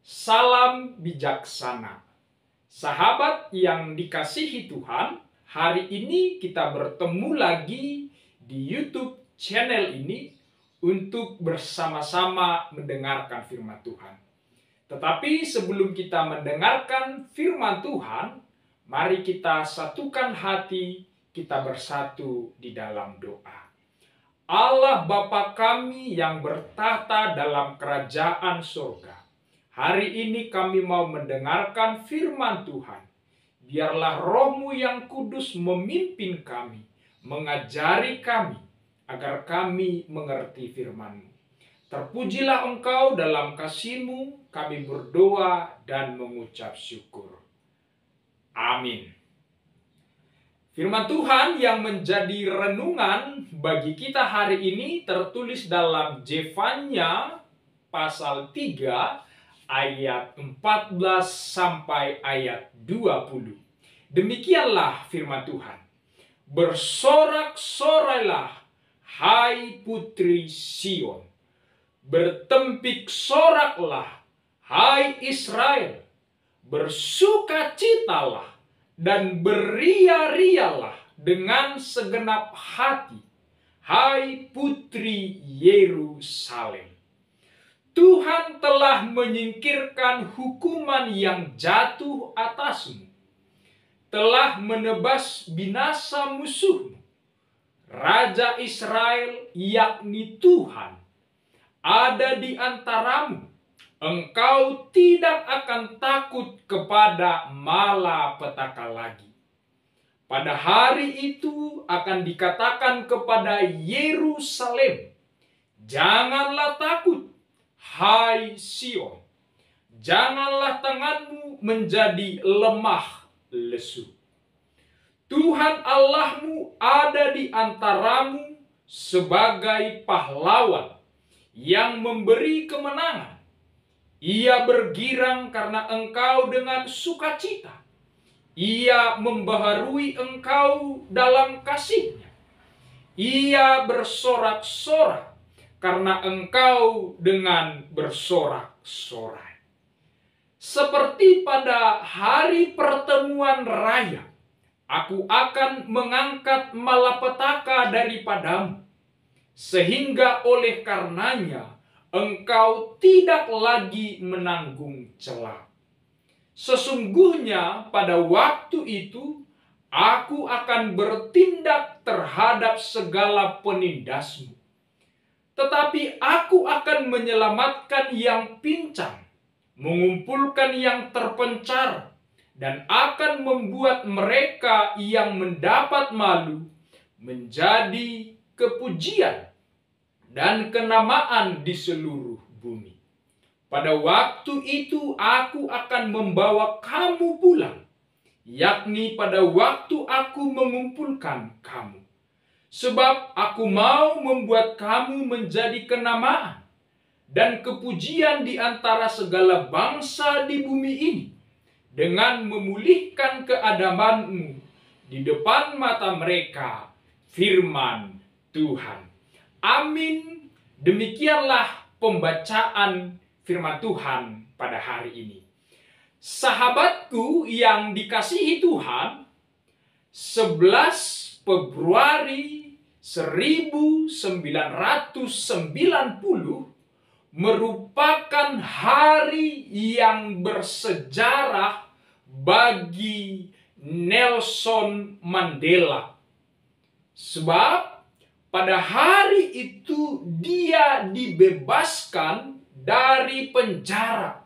Salam bijaksana. Sahabat yang dikasihi Tuhan, hari ini kita bertemu lagi di YouTube channel ini untuk bersama-sama mendengarkan firman Tuhan. Tetapi sebelum kita mendengarkan firman Tuhan, mari kita satukan hati, kita bersatu di dalam doa. Allah Bapa kami yang bertahta dalam kerajaan surga, hari ini kami mau mendengarkan firman Tuhan. Biarlah Roh-Mu yang kudus memimpin kami, mengajari kami, agar kami mengerti firman-Mu. Terpujilah Engkau dalam kasih-Mu, kami berdoa dan mengucap syukur. Amin. Firman Tuhan yang menjadi renungan bagi kita hari ini tertulis dalam Zefanya pasal 3 ayat 14 sampai ayat 20. Demikianlah firman Tuhan. Bersorak-sorailah, hai putri Sion. Bertempik soraklah, hai Israel. Bersukacitalah dan beria-rialah dengan segenap hati, hai putri Yerusalem. Tuhan telah menyingkirkan hukuman yang jatuh atasmu, telah menebas binasa musuhmu. Raja Israel, yakni Tuhan, ada di antaramu. Engkau tidak akan takut kepada malapetaka lagi. Pada hari itu akan dikatakan kepada Yerusalem, janganlah takut, hai Sion. Janganlah tanganmu menjadi lemah lesu. Tuhan Allahmu ada di antaramu sebagai pahlawan yang memberi kemenangan. Ia bergirang karena engkau dengan sukacita. Ia membaharui engkau dalam kasih-Nya. Ia bersorak-sorak karena engkau dengan bersorak-sorai. Seperti pada hari pertemuan raya, aku akan mengangkat malapetaka daripadamu, sehingga oleh karenanya engkau tidak lagi menanggung cela. Sesungguhnya pada waktu itu aku akan bertindak terhadap segala penindasmu. Tetapi aku akan menyelamatkan yang pincang, mengumpulkan yang terpencar, dan akan membuat mereka yang mendapat malu menjadi kepujian dan kenamaan di seluruh bumi. Pada waktu itu aku akan membawa kamu pulang, yakni pada waktu aku mengumpulkan kamu. Sebab aku mau membuat kamu menjadi kenamaan dan kepujian di antara segala bangsa di bumi ini, dengan memulihkan keadabanmu di depan mata mereka, firman Tuhan. Amin. Demikianlah pembacaan firman Tuhan pada hari ini. Sahabatku yang dikasihi Tuhan, 11 Februari 1990 merupakan hari yang bersejarah bagi Nelson Mandela. Sebab pada hari itu dia dibebaskan dari penjara,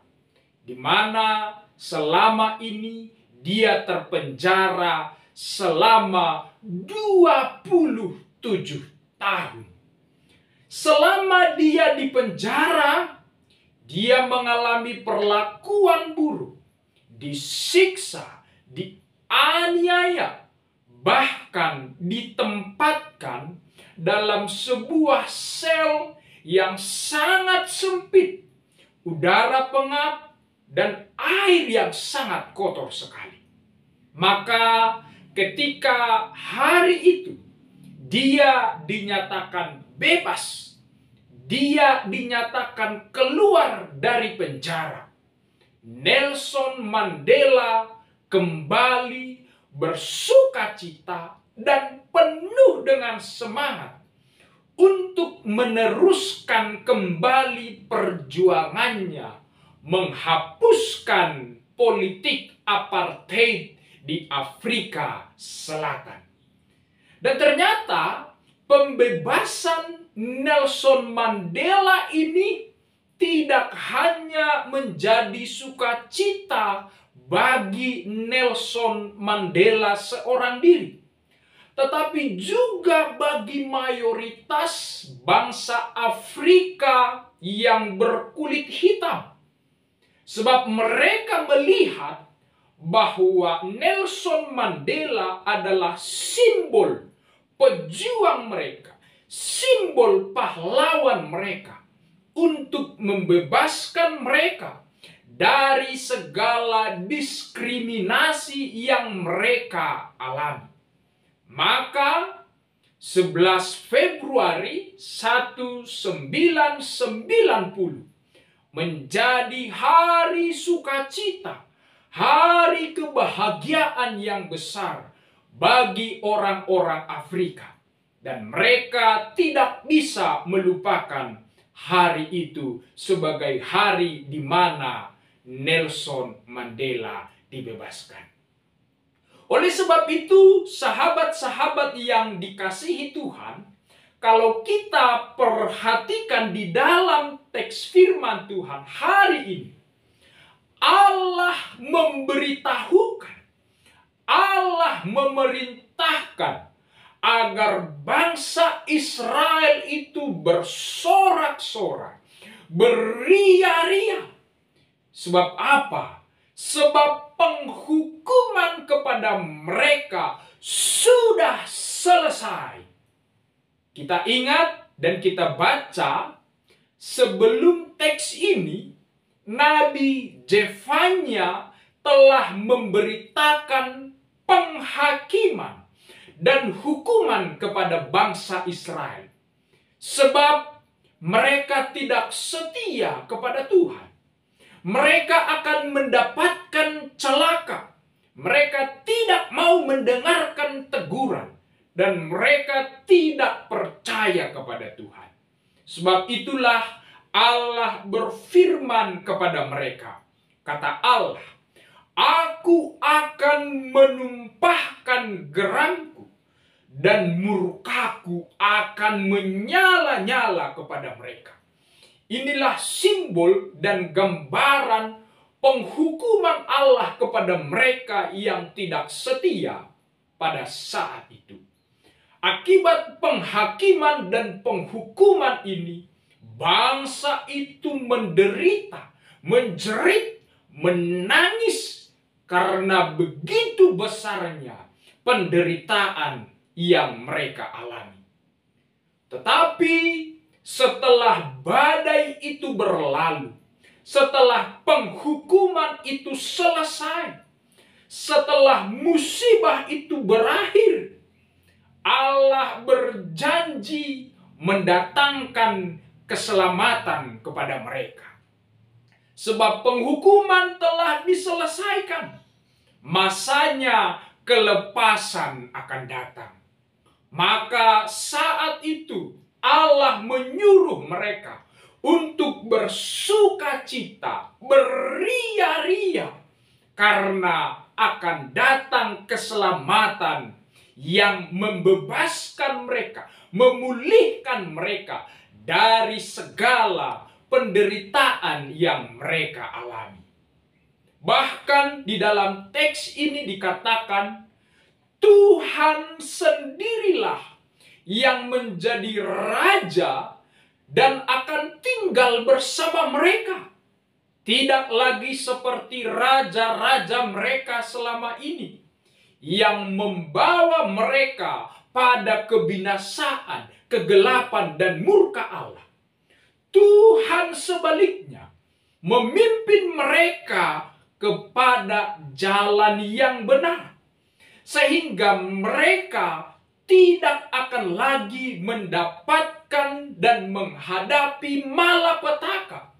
di mana selama ini dia terpenjara selama 27 tahun. Selama dia di penjara, dia mengalami perlakuan buruk, disiksa, dianiaya, bahkan ditempatkan dalam sebuah sel yang sangat sempit, udara pengap, dan air yang sangat kotor sekali. Maka ketika hari itu dia dinyatakan bebas, dia dinyatakan keluar dari penjara, Nelson Mandela kembali bersukacita dan penuh dengan semangat untuk meneruskan kembali perjuangannya menghapuskan politik apartheid di Afrika Selatan. Dan ternyata pembebasan Nelson Mandela ini tidak hanya menjadi sukacita bagi Nelson Mandela seorang diri, tetapi juga bagi mayoritas bangsa Afrika yang berkulit hitam. Sebab mereka melihat bahwa Nelson Mandela adalah simbol pejuang mereka, simbol pahlawan mereka, untuk membebaskan mereka dari segala diskriminasi yang mereka alami. Maka 11 Februari 1990 menjadi hari sukacita, hari kebahagiaan yang besar bagi orang-orang Afrika. Dan mereka tidak bisa melupakan hari itu sebagai hari di mana Nelson Mandela dibebaskan. Oleh sebab itu, sahabat-sahabat yang dikasihi Tuhan, kalau kita perhatikan di dalam teks firman Tuhan hari ini, Allah memberitahukan, Allah memerintahkan agar bangsa Israel itu bersorak-sorak, beria-ria. Sebab apa? Sebab penghukuman kepada mereka sudah selesai. Kita ingat dan kita baca sebelum teks ini, Nabi Jefanya telah memberitakan penghakiman dan hukuman kepada bangsa Israel. Sebab mereka tidak setia kepada Tuhan. Mereka akan mendapatkan celaka. Mereka tidak mau mendengarkan teguran. Dan mereka tidak percaya kepada Tuhan. Sebab itulah Allah berfirman kepada mereka. Kata Allah, Aku akan menumpahkan geramku dan murkaku akan menyala-nyala kepada mereka. Inilah simbol dan gambaran penghukuman Allah kepada mereka yang tidak setia pada saat itu. Akibat penghakiman dan penghukuman ini, bangsa itu menderita, menjerit, menangis karena begitu besarnya penderitaan yang mereka alami. Tetapi setelah badai itu berlalu, setelah penghukuman itu selesai, setelah musibah itu berakhir, Allah berjanji mendatangkan keselamatan kepada mereka. Sebab penghukuman telah diselesaikan, masanya kelepasan akan datang. Maka saat itu Allah menyuruh mereka untuk bersukacita, beria-ria, karena akan datang keselamatan yang membebaskan mereka, memulihkan mereka dari segala penderitaan yang mereka alami. Bahkan di dalam teks ini dikatakan, Tuhan sendirilah yang menjadi raja dan akan tinggal bersama mereka. Tidak lagi seperti raja-raja mereka selama ini yang membawa mereka pada kebinasaan, kegelapan, dan murka Allah. Tuhan sebaliknya memimpin mereka kepada jalan yang benar, sehingga mereka tidak akan lagi mendapatkan dan menghadapi malapetaka.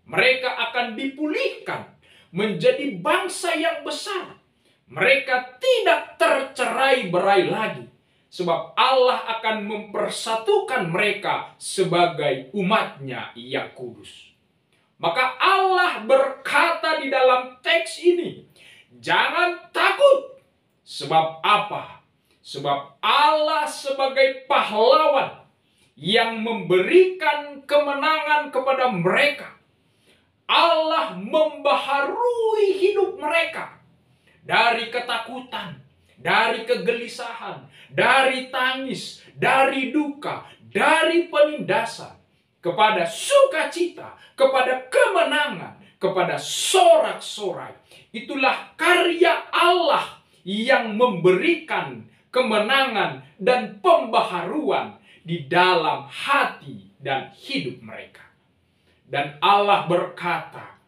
Mereka akan dipulihkan, menjadi bangsa yang besar. Mereka tidak tercerai-berai lagi, sebab Allah akan mempersatukan mereka sebagai umat-Nya yang kudus. Maka Allah berkata di dalam teks ini, jangan takut. Sebab apa? Sebab Allah sebagai pahlawan yang memberikan kemenangan kepada mereka. Allah membaharui hidup mereka dari ketakutan, dari kegelisahan, dari tangis, dari duka, dari penindasan, kepada sukacita, kepada kemenangan, kepada sorak-sorai. Itulah karya Allah yang memberikan kemenangan dan pembaharuan di dalam hati dan hidup mereka. Dan Allah berkata,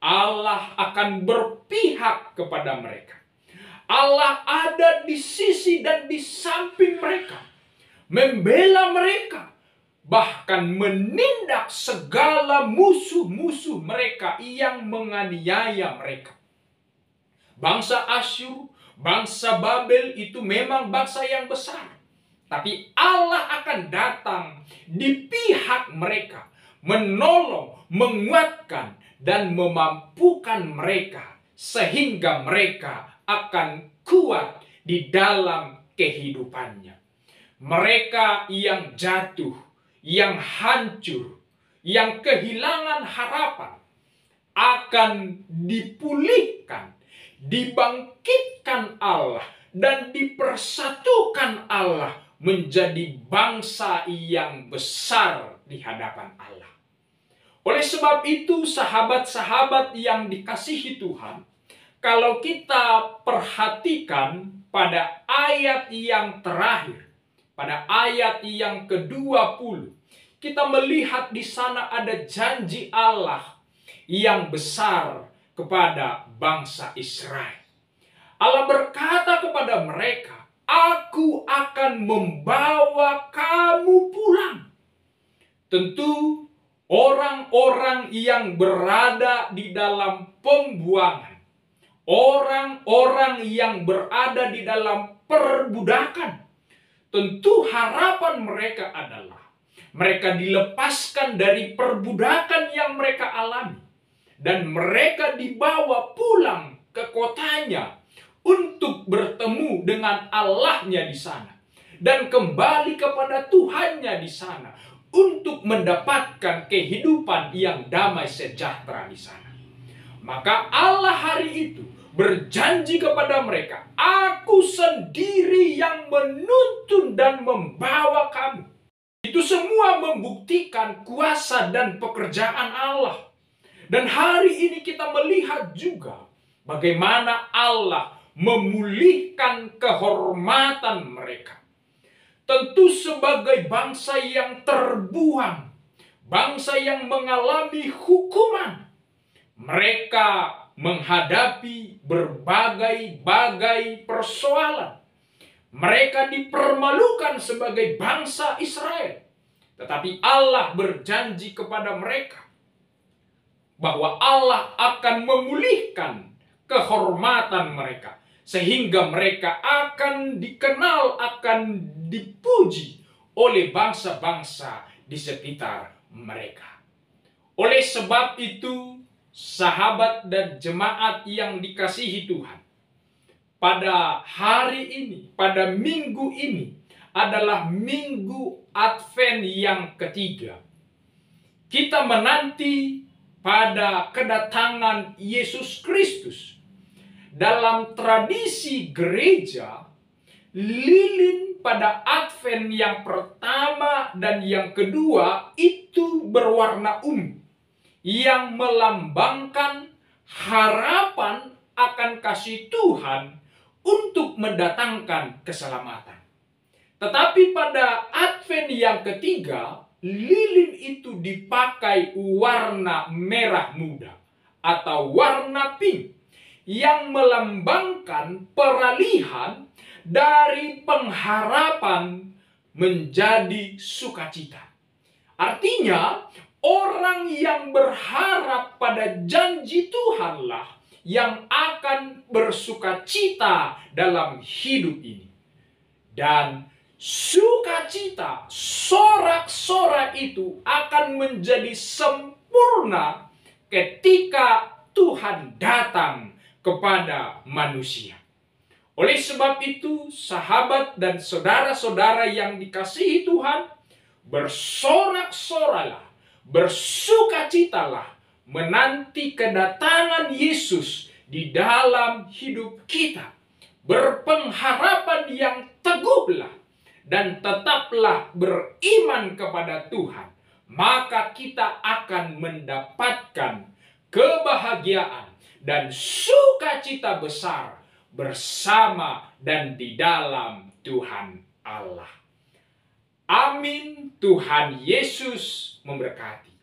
Allah akan berpihak kepada mereka. Allah ada di sisi dan di samping mereka, membela mereka, bahkan menindak segala musuh-musuh mereka yang menganiaya mereka. Bangsa Asyur, bangsa Babel itu memang bangsa yang besar, tapi Allah akan datang di pihak mereka, menolong, menguatkan, dan memampukan mereka sehingga mereka akan kuat di dalam kehidupannya. Mereka yang jatuh, yang hancur, yang kehilangan harapan akan dipulihkan, dibangkitkan Allah, dan dipersatukan Allah menjadi bangsa yang besar di hadapan Allah. Oleh sebab itu, sahabat-sahabat yang dikasihi Tuhan, kalau kita perhatikan pada ayat yang terakhir, pada ayat yang ke-20, kita melihat di sana ada janji Allah yang besar kepada bangsa Israel. Allah berkata kepada mereka, aku akan membawa kamu pulang. Tentu orang-orang yang berada di dalam pembuangan, orang-orang yang berada di dalam perbudakan, tentu harapan mereka adalah mereka dilepaskan dari perbudakan yang mereka alami, dan mereka dibawa pulang ke kotanya untuk bertemu dengan Allahnya di sana, dan kembali kepada Tuhannya di sana, untuk mendapatkan kehidupan yang damai sejahtera di sana. Maka Allah hari itu berjanji kepada mereka, aku sendiri yang menuntun dan membawa kamu. Itu semua membuktikan kuasa dan pekerjaan Allah. Dan hari ini kita melihat juga bagaimana Allah memulihkan kehormatan mereka. Tentu sebagai bangsa yang terbuang, bangsa yang mengalami hukuman, mereka menghadapi berbagai-bagai persoalan. Mereka dipermalukan sebagai bangsa Israel. Tetapi Allah berjanji kepada mereka bahwa Allah akan memulihkan kehormatan mereka, sehingga mereka akan dikenal, akan dipuji oleh bangsa-bangsa di sekitar mereka. Oleh sebab itu, sahabat dan jemaat yang dikasihi Tuhan, pada hari ini, pada minggu ini adalah minggu Advent yang ketiga. Kita menanti pada kedatangan Yesus Kristus. Dalam tradisi gereja, lilin pada Advent yang pertama dan yang kedua itu berwarna ungu, yang melambangkan harapan akan kasih Tuhan untuk mendatangkan keselamatan. Tetapi pada Advent yang ketiga, lilin itu dipakai warna merah muda atau warna pink, yang melambangkan peralihan dari pengharapan menjadi sukacita. Artinya, orang yang berharap pada janji Tuhanlah yang akan bersukacita dalam hidup ini. Dan sukacita, sorak-sorai itu akan menjadi sempurna ketika Tuhan datang kepada manusia. Oleh sebab itu, sahabat dan saudara-saudara yang dikasihi Tuhan, bersorak-soralah, bersukacitalah menanti kedatangan Yesus di dalam hidup kita. Berpengharapan yang teguhlah dan tetaplah beriman kepada Tuhan. Maka kita akan mendapatkan kebahagiaan dan sukacita besar bersama dan di dalam Tuhan Allah. Amin. Tuhan Yesus memberkati.